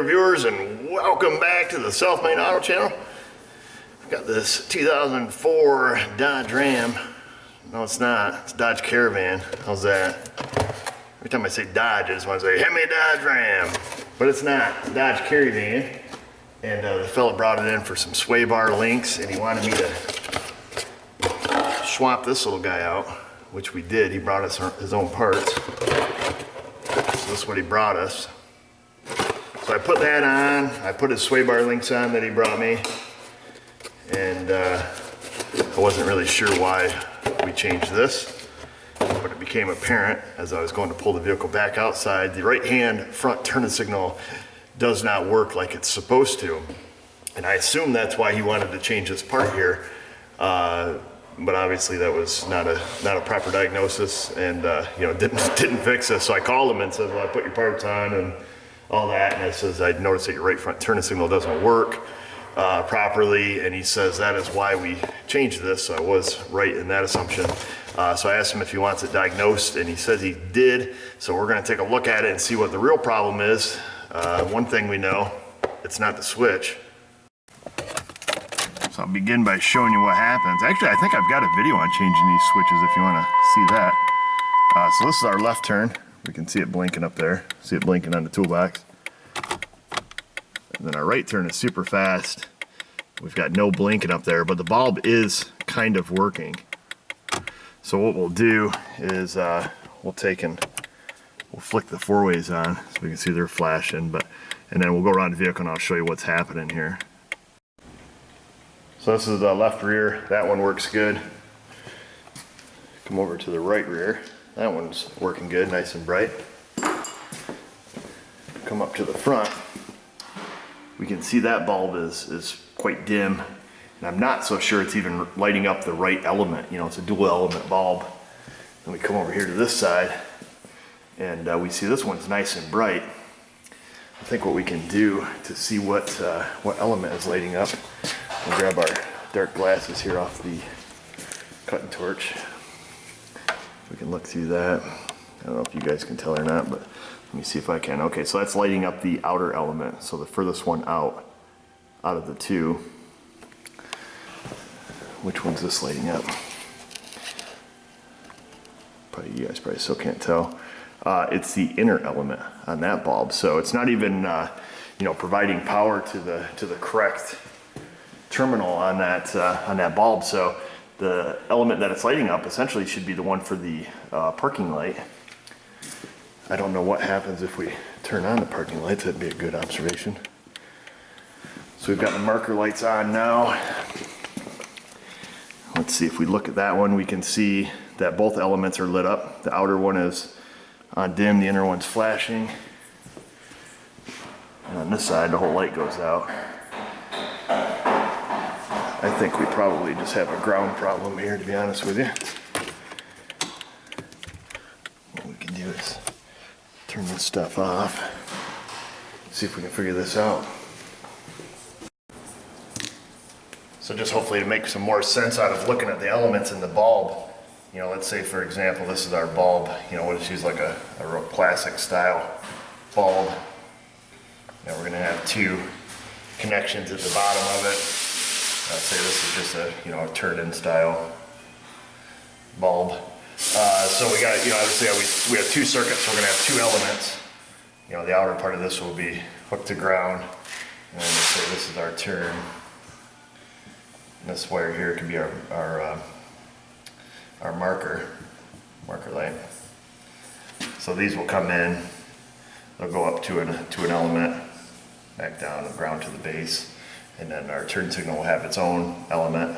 viewers, and welcome back to the Self-Made Auto channel. I've got this 2004 Dodge Ram. No, it's not. It's Dodge Caravan. How's that? Every time I say Dodge, I just want to say, "Hand me a Dodge Ram." But it's not. It's Dodge Caravan. And the fella brought it in for some sway bar links, and he wanted me to swap this little guy out, which we did. He brought us his own parts. So this is what he brought us. So I put that on. I put his sway bar links on that he brought me. And I wasn't really sure why we changed this, but it became apparent as I was going to pull the vehicle back outside. The right hand front turning signal does not work like it's supposed to. And I assume that's why he wanted to change this part here. But obviously that was not a proper diagnosis, and didn't fix this. So I called him and said, "Well, I put your parts on and all that," and it says, "I noticed that your right front turning signal doesn't work properly," and he says that is why we changed this. So I was right in that assumption. So I asked him if he wants it diagnosed, and he says he did. So we're going to take a look at it and see what the real problem is. One thing we know, it's not the switch. So I'll begin by showing you what happens. Actually, I think I've got a video on changing these switches if you want to see that. So this is our left turn. We can see it blinking up there. See it blinking on the toolbox. And then our right turn is super fast. We've got no blinking up there, but the bulb is kind of working. So what we'll do is we'll flick the four ways on so we can see they're flashing, and then we'll go around the vehicle and I'll show you what's happening here. So this is the left rear. That one works good. Come over to the right rear. That one's working good, nice and bright. Come up to the front. We can see that bulb is quite dim, and I'm not so sure it's even lighting up the right element. You know, it's a dual element bulb. Then we come over here to this side, and we see this one's nice and bright. I think what we can do to see what element is lighting up, we'll grab our dark glasses here off the cutting torch. We can look through that. I don't know if you guys can tell or not, but let me see if I can. Okay, so that's lighting up the outer element, so the furthest one out of the two. Which one's this lighting up? Probably you guys probably still can't tell. It's the inner element on that bulb, so it's not even providing power to the correct terminal on that bulb. So the element that it's lighting up essentially should be the one for the parking light. I don't know what happens if we turn on the parking lights. That'd be a good observation. So we've got the marker lights on now. Let's see, if we look at that one, we can see that both elements are lit up. The outer one is on dim, the inner one's flashing. And on this side, the whole light goes out. I think we probably just have a ground problem here, to be honest with you. What we can do is turn this stuff off, see if we can figure this out. So just hopefully to make some more sense out of looking at the elements in the bulb. You know, let's say for example, this is our bulb. You know, we'll just use like a real classic style bulb. Now we're gonna have two connections at the bottom of it. Let's say this is just a turn-in style bulb. So we got, obviously we have two circuits, so we're gonna have two elements. You know, the outer part of this will be hooked to ground, and then let's say this is our turn. And this wire here can be our marker light. So these will come in, they'll go up to an element, back down and ground to the base, and then our turn signal will have its own element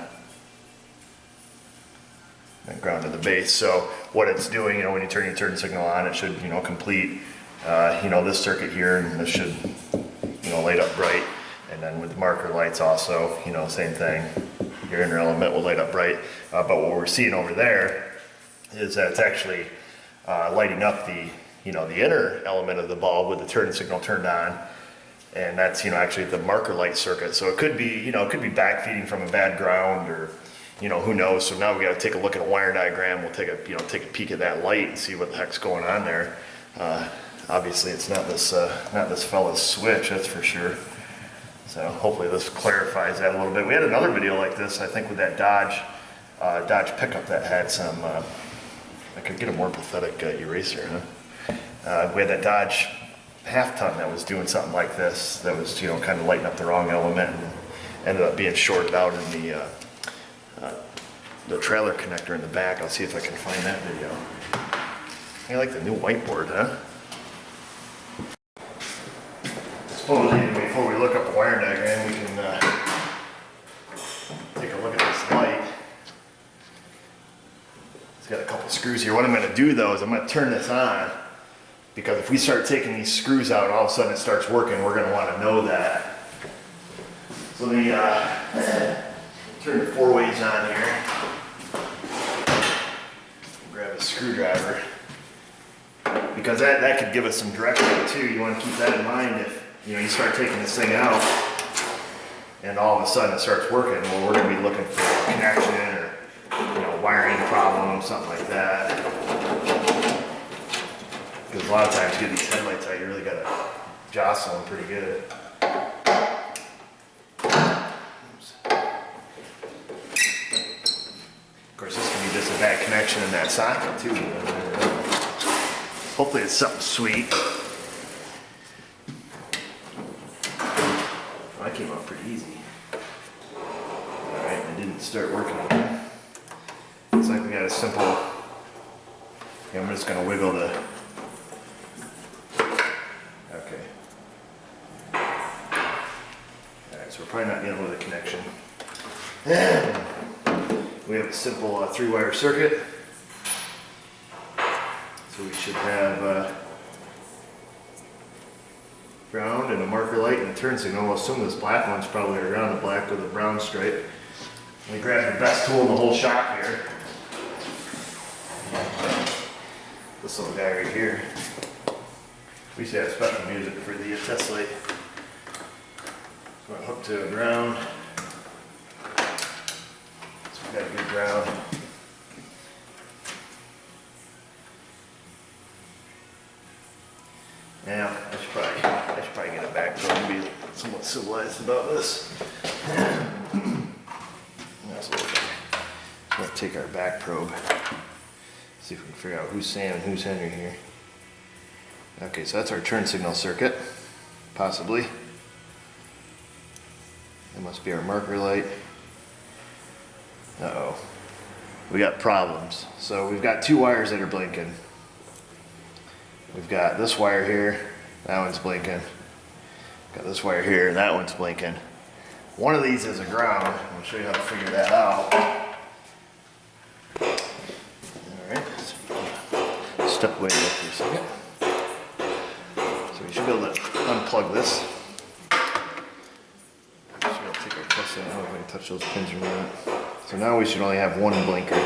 and ground to the base. So what it's doing, when you turn your turn signal on, it should complete this circuit here, and this should light up bright. And then with the marker lights also, same thing. Your inner element will light up bright. But what we're seeing over there is that it's actually lighting up the inner element of the bulb with the turn signal turned on. And that's, actually the marker light circuit. So it could be, backfeeding from a bad ground, or, who knows. So now we got to take a look at a wire diagram. We'll take a peek at that light and see what the heck's going on there. Obviously it's not this fella's switch, that's for sure. So hopefully this clarifies that a little bit. We had another video like this, I think, with that Dodge pickup that had some, I could get a more pathetic eraser, huh? We had that Dodge half-ton that was doing something like this, that was, you know, kind of lighting up the wrong element and ended up being shorted out in the trailer connector in the back. I'll see if I can find that video. I like the new whiteboard, huh? Supposedly, before we look up the wire diagram, we can take a look at this light. It's got a couple screws here. What I'm going to do though is I'm going to turn this on, because if we start taking these screws out, all of a sudden it starts working. We're going to want to know that. So let me turn the 4-ways on here. Grab a screwdriver, because that could give us some direction too. You want to keep that in mind if you know you start taking this thing out and all of a sudden it starts working. Well, we're going to be looking for a connection or, you know, wiring problem, something like that. Because a lot of times to get these headlights out, you really got to jostle them pretty good. Oops. Of course, this can be just a bad connection in that socket too. Hopefully it's something sweet. Well, that came out pretty easy. Alright, it didn't start working again. Looks like we got a simple, I'm just going to wiggle the, okay. Alright, so we're probably not dealing with a connection. We have a simple 3-wire circuit. So we should have ground and a marker light and a turn signal. I'll assume this black one's probably around the black with a brown stripe. Let me grab the best tool in the whole shop here. This little guy right here. We used to have special music for the test light. So I'm hooked to a ground. So we got a good ground. Yeah, I should probably get it back so I can be somewhat civilized about this. That's a little bit. We're going to take our back probe. See if we can figure out who's Sam and who's Henry here. Okay, so that's our turn signal circuit, possibly. That must be our marker light. Uh-oh. We got problems. So we've got 2 wires that are blinking. We've got this wire here, that one's blinking. Got this wire here, that one's blinking. One of these is a ground. I'll show you how to figure that out. Alright, step away there for a second. So we should be able to unplug this. We should be able to take our test in. I don't know if I can touch those pins or not. So now we should only have 1 blinker.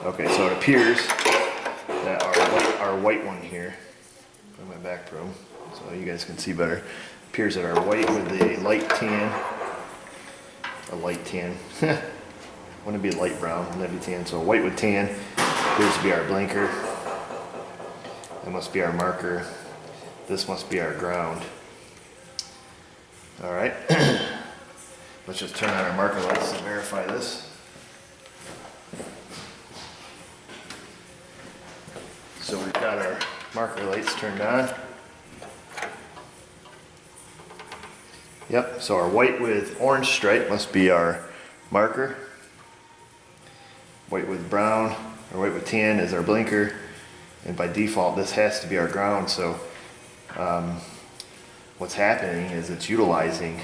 Okay, so it appears that our white one here, put my back probe so you guys can see better, appears that our white with the light tan, wouldn't it be light brown, that'd be tan, so white with tan appears to be our blinker, that must be our marker, this must be our ground. Alright, let's just turn on our marker lights to verify this. So we've got our marker lights turned on. Yep, so our white with orange stripe must be our marker. White with brown, or white with tan is our blinker. And by default, this has to be our ground. So what's happening is it's utilizing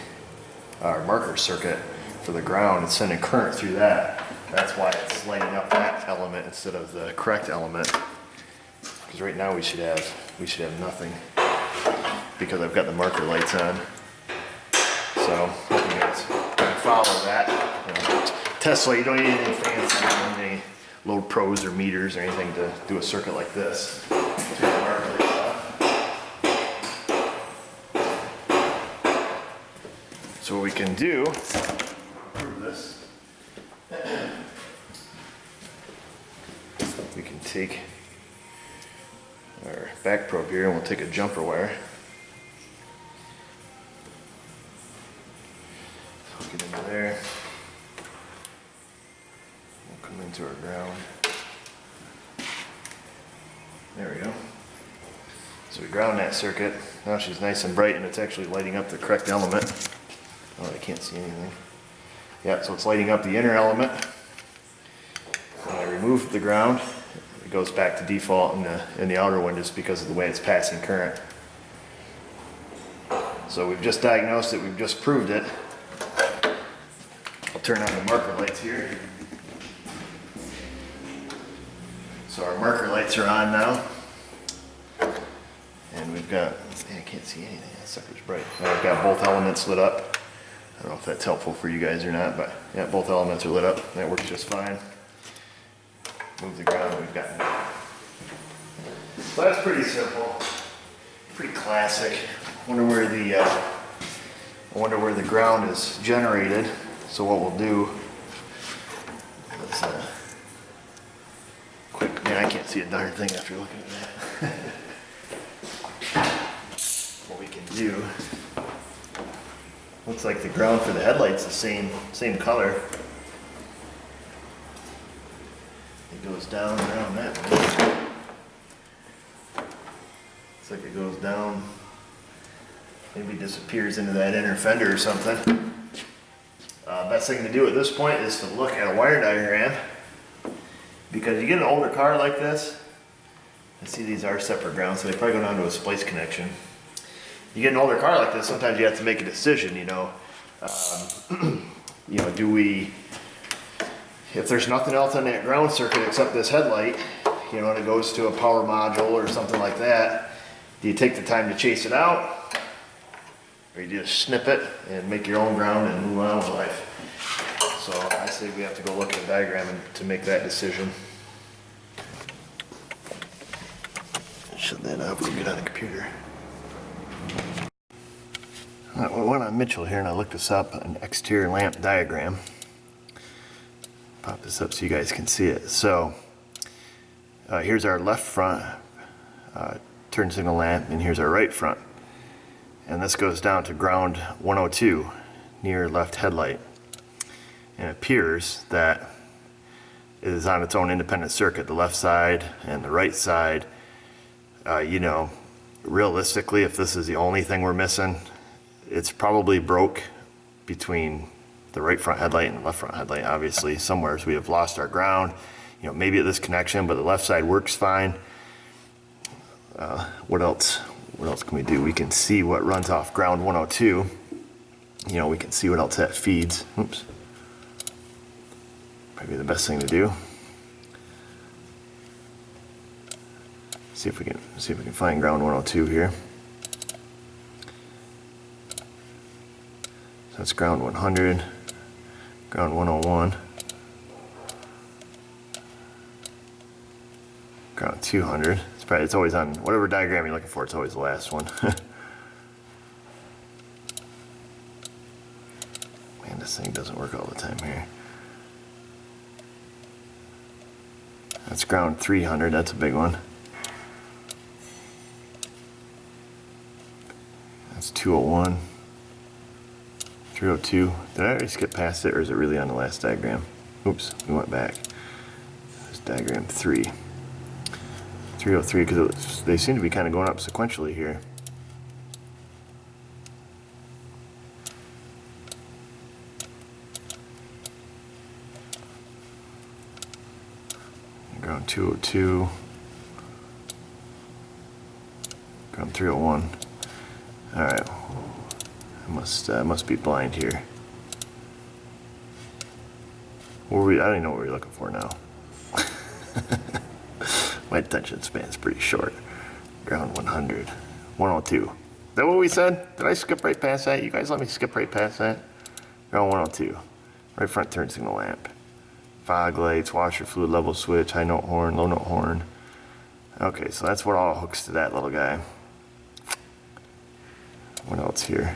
our marker circuit for the ground. It's sending current through that. That's why it's lighting up that element instead of the correct element. Because right now we should have nothing, because I've got the marker lights on. So hope you guys can follow that. You know, Tesla, you don't need anything fancy, you don't need any load pros or meters or anything to do a circuit like this. Turn the marker lights off. So what we can do, prove this, we can take back probe here, and we'll take a jumper wire. So we'll get into there. We'll come into our ground. There we go. So we ground that circuit. Now she's nice and bright, and it's actually lighting up the correct element. Oh, I can't see anything. Yeah, so it's lighting up the inner element. When I remove the ground, it goes back to default in the outer one just because of the way it's passing current. So we've just diagnosed it, we've just proved it. I'll turn on the marker lights here. So our marker lights are on now. And we've got, I can't see anything, that sucker's bright. Now I've got both elements lit up. I don't know if that's helpful for you guys or not, but yeah, both elements are lit up. That works just fine. Move the ground, we've got it. So that's pretty simple, pretty classic. I wonder where the ground is generated. So what we'll do is quick. Man, I can't see a darn thing after looking at that. What we can do. Looks like the ground for the headlight's the same color. It goes down around that way. Looks like it goes down, maybe disappears into that inner fender or something. Best thing to do at this point is to look at a wire diagram, because you get an older car like this, I see these are separate grounds, so they probably go down to a splice connection. You get an older car like this, sometimes you have to make a decision, you know. Do we, if there's nothing else on that ground circuit except this headlight, you know, and it goes to a power module or something like that, do you take the time to chase it out? Or you just snip it and make your own ground and move on with life? So I say we have to go look at a diagram to make that decision. Shut that up, we'll get on the computer. I went on Mitchell here and I looked this up, an exterior lamp diagram. Pop this up so you guys can see it. So here's our left front turn signal lamp, and here's our right front. And this goes down to ground 102 near left headlight. And it appears that it is on its own independent circuit, the left side and the right side. Realistically, if this is the only thing we're missing, it's probably broke between the right front headlight and the left front headlight. Obviously, somewhere we have lost our ground. Maybe at this connection, but the left side works fine. What else can we do? We can see what runs off ground 102. We can see what else that feeds. Oops. Probably the best thing to do. See if we can find ground 102 here. So that's ground 100, ground 101, ground 200. It's always on whatever diagram you're looking for. It's always the last one. Man, this thing doesn't work all the time here. That's ground 300. That's a big one. That's 201, 302. Did I already skip past it, or is it really on the last diagram? Oops, we went back. There's diagram 3. 303, because they seem to be kind of going up sequentially here. Ground 202. Ground 301. All right, I must be blind here. I don't even know what we're looking for now. My attention span's pretty short. Ground 100, 102. Is that what we said? Did I skip right past that? You guys let me skip right past that? Ground 102. Right front turn signal lamp. Fog lights, washer fluid level switch, high note horn, low note horn. Okay, so that's what all hooks to that little guy. What else here?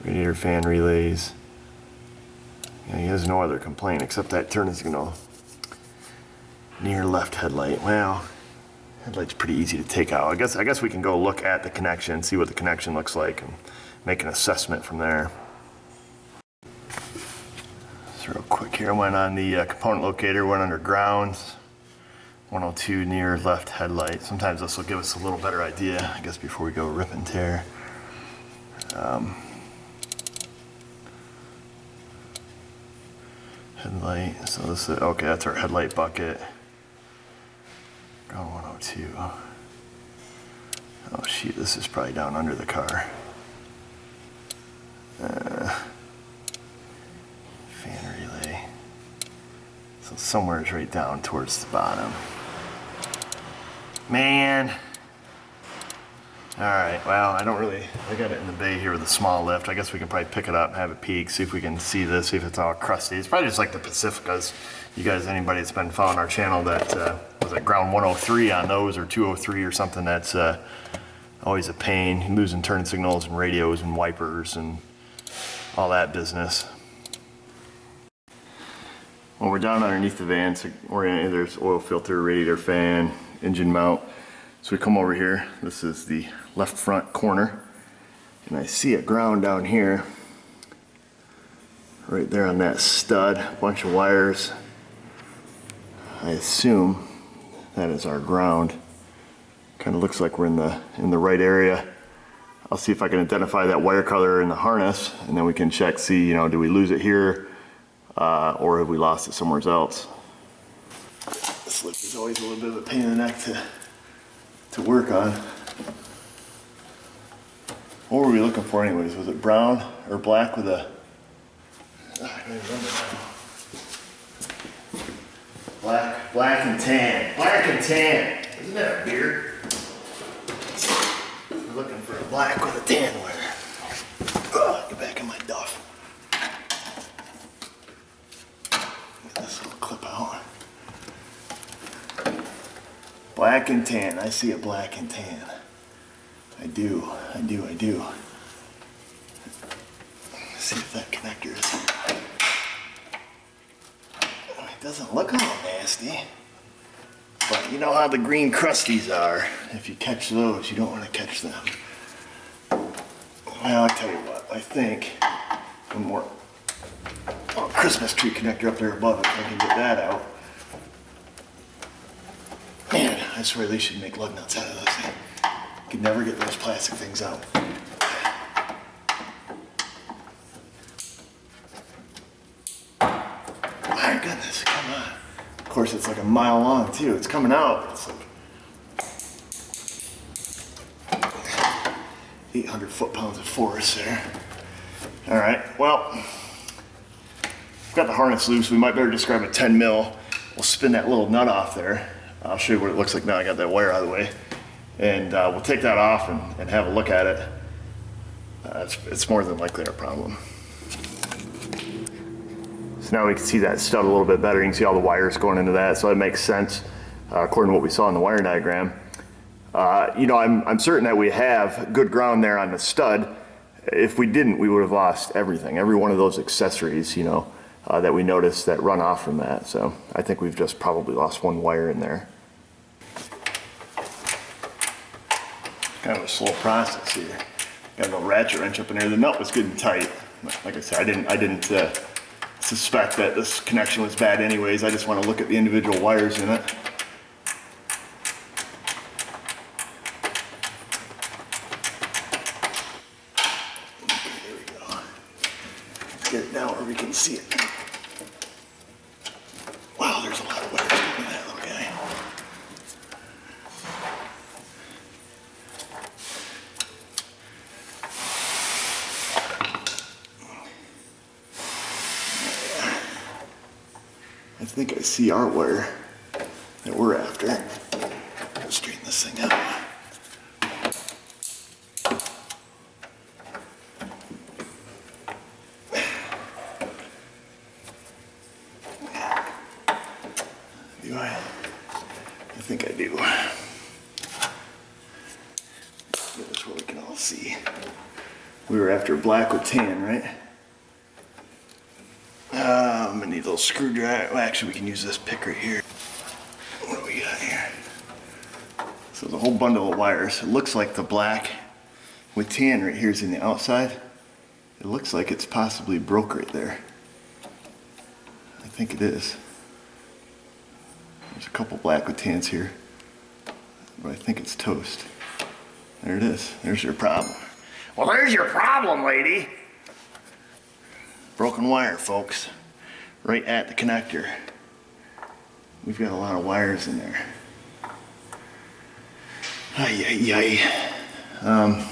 Radiator fan relays. Yeah, he has no other complaint except that turn signal. Near left headlight. Well, headlight's pretty easy to take out. I guess we can go look at the connection, see what the connection looks like, and make an assessment from there. So real quick here, I went on the component locator, went under grounds, 102 near left headlight. Sometimes this will give us a little better idea, I guess, before we go rip and tear. Headlight, so this is, okay, that's our headlight bucket. Ground 102. Oh shoot, this is probably down under the car. Fan relay. So somewhere it's right down towards the bottom. Man. Alright, well, I got it in the bay here with a small lift. I guess we can probably pick it up and have a peek, see if we can see this, see if it's all crusty. It's probably just like the Pacificas. You guys, anybody that's been following our channel that was at ground 103 on those, or 203 or something, that's always a pain. Losing turn signals and radios and wipers and all that business. Well, we're down underneath the van, so there's oil filter, radiator fan, engine mount. So we come over here, this is the left front corner, and I see a ground down here, right there on that stud, a bunch of wires. I assume that is our ground. Kind of looks like we're in the right area. I'll see if I can identify that wire color in the harness, and then we can check, see, do we lose it here, or have we lost it somewhere else. This lift is always a little bit of a pain in the neck to work on. What were we looking for anyways? Was it brown or black with a, I don't even remember now. Black and tan. Black and tan. Isn't that a beard? We're looking for a black with a tan wire. Get back in my duff. Get this little clip out. Black and tan. I see a black and tan. I do. Let's see if that connector is. It doesn't look all nasty. But you know how the green crusties are. If you catch those, you don't want to catch them. Well, I'll tell you what. I think one more Christmas tree connector up there above it. I can get that out. Man, I swear they should make lug nuts out of those things. Could never get those plastic things out. My goodness, come on. Of course, it's like a mile long too. It's coming out. It's like 800 foot-pounds of force there. All right, well, we've got the harness loose. We might better just grab a 10 mil. We'll spin that little nut off there. I'll show you what it looks like now I got that wire out of the way. And we'll take that off and have a look at it. It's more than likely our problem. So now we can see that stud a little bit better. You can see all the wires going into that, so it makes sense according to what we saw in the wire diagram. I'm certain that we have good ground there on the stud. If we didn't, we would have lost everything, every one of those accessories, that we noticed that run off from that. So I think we've just probably lost one wire in there. Kind of a slow process here. Got a little ratchet wrench up in there. The nut was good and tight. Like I said, I didn't suspect that this connection was bad anyways. I just want to look at the individual wires in it. Okay, there we go. Let's get it down where we can see it. Wow, there's a lot of wires in that little guy. I think I see our wire that we're after. Let's straighten this thing out. Do I? I think I do. Get this where we can all see. We were after black or tan, right? I'm gonna need a little screwdriver. Well, actually, we can use this pick right here. So there's a whole bundle of wires. It looks like the black with tan right here is in the outside. It looks like it's possibly broke right there. I think it is. There's a couple black with tans here, but I think it's toast. There it is. There's your problem. Well, there's your problem, lady. Broken wire, folks. Right at the connector. We've got a lot of wires in there. Ay, ay, ay.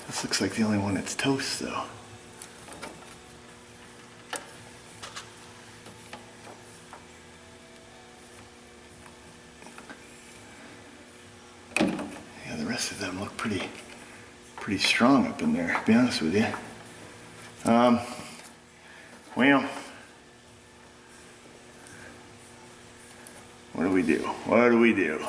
This looks like the only one that's toast, though. Yeah, the rest of them look pretty strong up in there, to be honest with you. Well, what do we do? What do we do?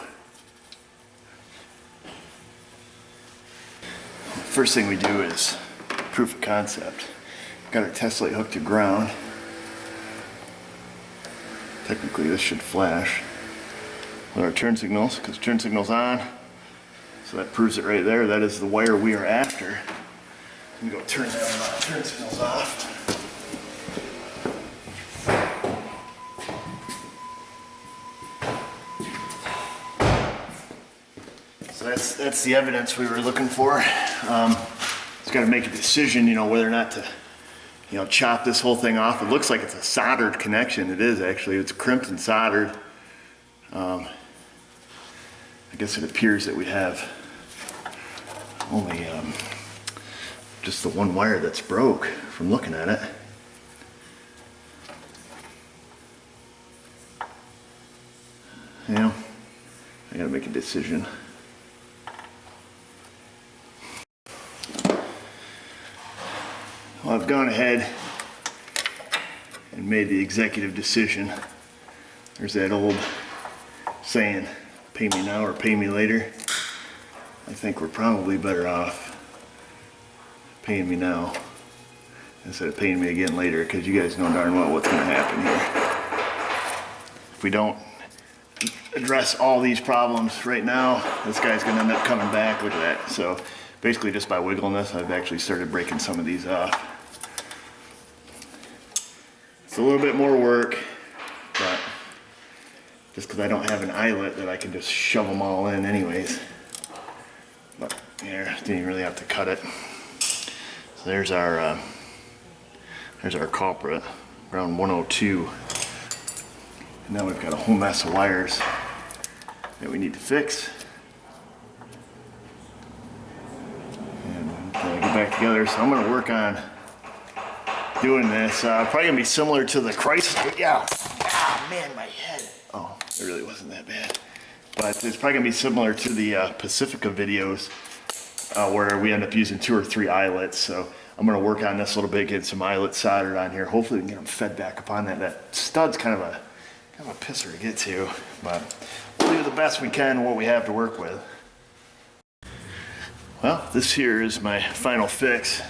First thing we do is proof of concept. Got our test light hooked to ground. Technically this should flash with our turn signals, because turn signal's on. So that proves it right there. That is the wire we are after. I'm gonna go turn that turn signals off. So that's the evidence we were looking for. It's got to make a decision, you know, whether or not to, you know, chop this whole thing off. It looks like it's a soldered connection. It is actually. It's crimped and soldered. I guess it appears that we have only just the one wire that's broke from looking at it. You know, I got to make a decision. Well, I've gone ahead and made the executive decision. There's that old saying, pay me now or pay me later. I think we're probably better off paying me now instead of paying me again later, because you guys know darn well what's going to happen here. If we don't address all these problems right now, this guy's going to end up coming back. Look at that. So basically just by wiggling this, I've actually started breaking some of these off. It's a little bit more work, but just because I don't have an eyelet that I can just shove them all in anyways. But yeah, didn't even really have to cut it. So there's our culprit, around 102. And now we've got a whole mess of wires that we need to fix. And get back together. So I'm going to work on doing this. Probably going to be similar to the Chrysler. Yeah. Ah, man, my head. Oh, it really wasn't that bad. But it's probably going to be similar to the Pacifica videos where we end up using 2 or 3 eyelets. So I'm going to work on this a little bit, get some eyelets soldered on here. Hopefully we can get them fed back upon that. That stud's kind of a pisser to get to, but we'll do the best we can with what we have to work with. Well, this here is my final fix.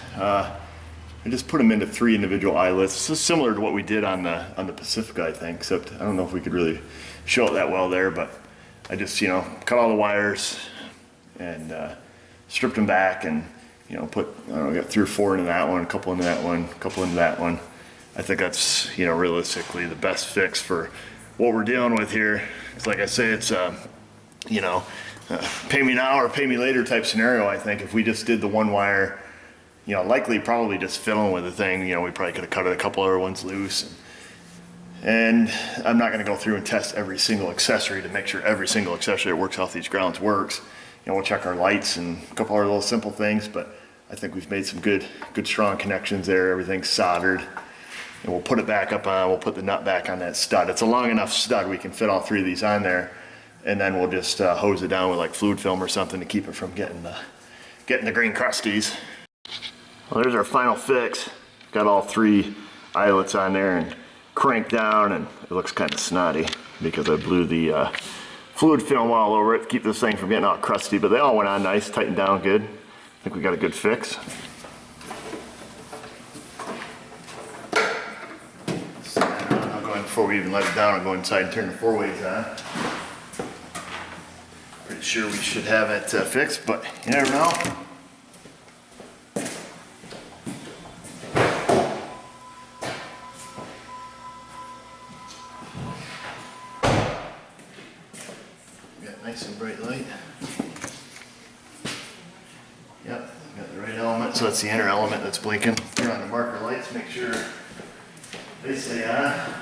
I just put them into 3 individual eyelets. This is similar to what we did on the Pacifica, I think, except I don't know if we could really show it that well there, but I just, you know, cut all the wires and stripped them back and, you know, put, I don't know, got 3 or 4 into that one, a couple into that one, a couple into that one. I think that's, you know, realistically the best fix for what we're dealing with here. It's like I say, it's, you know, pay me now or pay me later type scenario. I think if we just did the one wire, you know, likely probably just fiddling with the thing, you know, we probably could have cut a couple other ones loose. And I'm not going to go through and test every single accessory to make sure every single accessory that works off these grounds works. You know, we'll check our lights and a couple other little simple things, but I think we've made some good strong connections there. Everything's soldered. And we'll put it back up on, we'll put the nut back on that stud. It's a long enough stud we can fit all 3 of these on there, and then we'll just hose it down with like fluid film or something to keep it from getting the green crusties. Well, there's our final fix. Got all 3 eyelets on there and cranked down, and it looks kind of snotty because I blew the fluid film all over it to keep this thing from getting all crusty, but they all went on nice, tightened down good. I think we got a good fix. So I'll go ahead, before we even let it down, I'll go inside and turn the 4-ways on. Pretty sure we should have it fixed, but you never know. Got nice and bright light. Yep, got the right element, so that's the inner element that's blinking. Turn on the marker lights, make sure they stay on.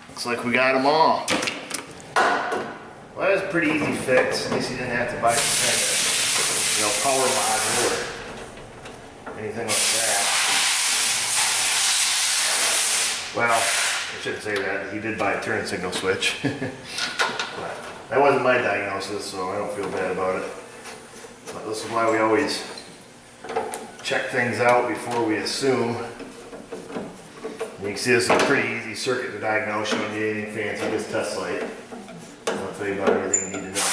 Looks like we got them all. Well, that was a pretty easy fix. At least you didn't have to buy some kind of, power module or anything like that. Well, I shouldn't say that. He did buy a turn signal switch. But that wasn't my diagnosis, so I don't feel bad about it. But this is why we always check things out before we assume. You can see this is a pretty easy circuit to diagnose. You don't need anything fancy, just test light. I'll tell you about everything you need to know.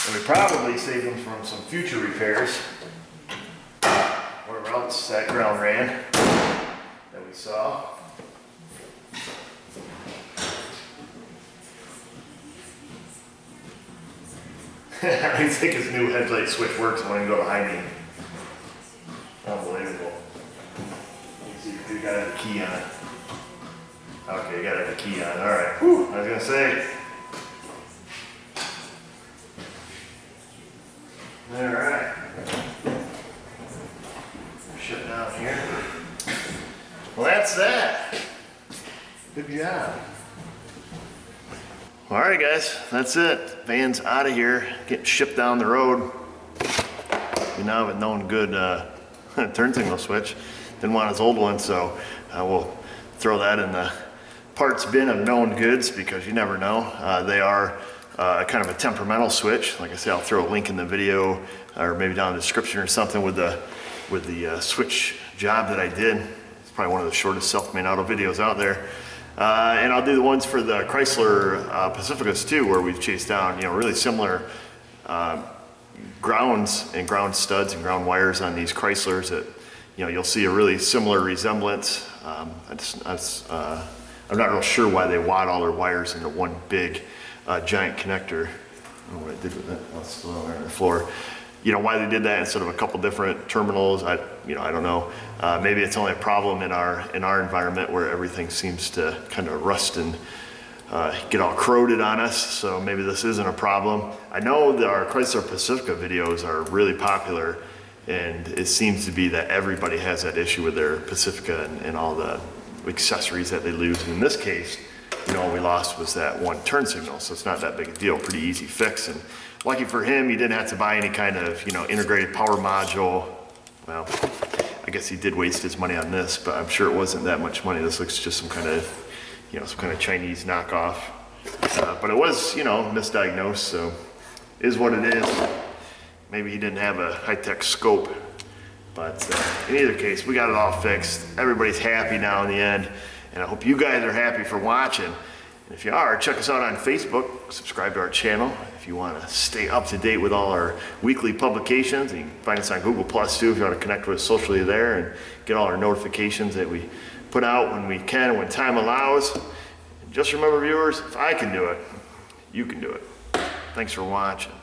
And we probably saved them from some future repairs. Wherever else that ground ran that we saw. I don't even think his new headlight switch works when you go to high beam. Unbelievable. You see if you gotta have a key on it. Okay, you gotta have a key on it. Alright. Whew, I was gonna say. Alright. Shut down here. Well, that's that. Good job. Alright guys, that's it. Van's out of here, getting shipped down the road. We now have a known good turn signal switch. Didn't want his old one, so we'll throw that in the parts bin of known goods because you never know. They are kind of a temperamental switch. Like I said, I'll throw a link in the video or maybe down in the description or something with the switch job that I did. It's probably one of the shortest self-made auto videos out there. And I'll do the ones for the Chrysler Pacificas too, where we've chased down, really similar grounds and ground studs and ground wires on these Chryslers that, you'll see a really similar resemblance. I'm not real sure why they wad all their wires into one big giant connector. I don't know what I did with that. That's still out there on the floor. Why they did that instead of a couple different terminals, I don't know. Maybe it's only a problem in our environment where everything seems to kind of rust and get all corroded on us. So maybe this isn't a problem. I know that our Chrysler Pacifica videos are really popular, and it seems to be that everybody has that issue with their Pacifica and all the accessories that they lose. And in this case, all we lost was that one turn signal, so it's not that big a deal, pretty easy fix. And lucky for him, he didn't have to buy any kind of, integrated power module. Well, I guess he did waste his money on this, but I'm sure it wasn't that much money. This looks just some kind of Chinese knockoff. But it was, misdiagnosed, so it is what it is. Maybe he didn't have a high-tech scope, but in either case, we got it all fixed. Everybody's happy now in the end, and I hope you guys are happy for watching. And if you are, check us out on Facebook, subscribe to our channel if you want to stay up to date with all our weekly publications. And you can find us on Google Plus too if you want to connect with us socially there and get all our notifications that we put out when we can, when time allows. And just remember, viewers, if I can do it, you can do it. Thanks for watching.